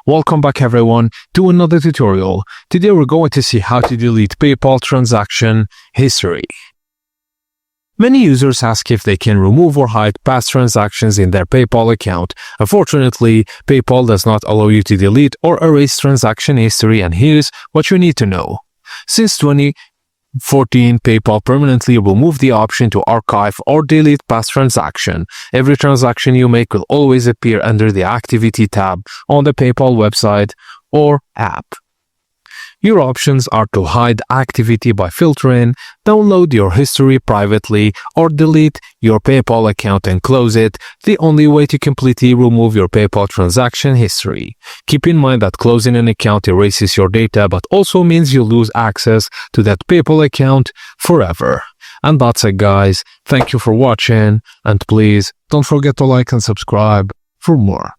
Welcome back everyone to another tutorial. Today we're going to see how to delete PayPal transaction history. Many users ask if they can remove or hide past transactions in their PayPal account. Unfortunately, PayPal does not allow you to delete or erase transaction history, and here's what you need to know. Since 2014, PayPal permanently removed the option to archive or delete past transaction. Every transaction you make will always appear under the Activity tab on the PayPal website or app. Your options are to hide activity by filtering, download your history privately, or delete your PayPal account and close it, the only way to completely remove your PayPal transaction history. Keep in mind that closing an account erases your data but also means you lose access to that PayPal account forever. And that's it guys, thank you for watching, and please don't forget to like and subscribe for more.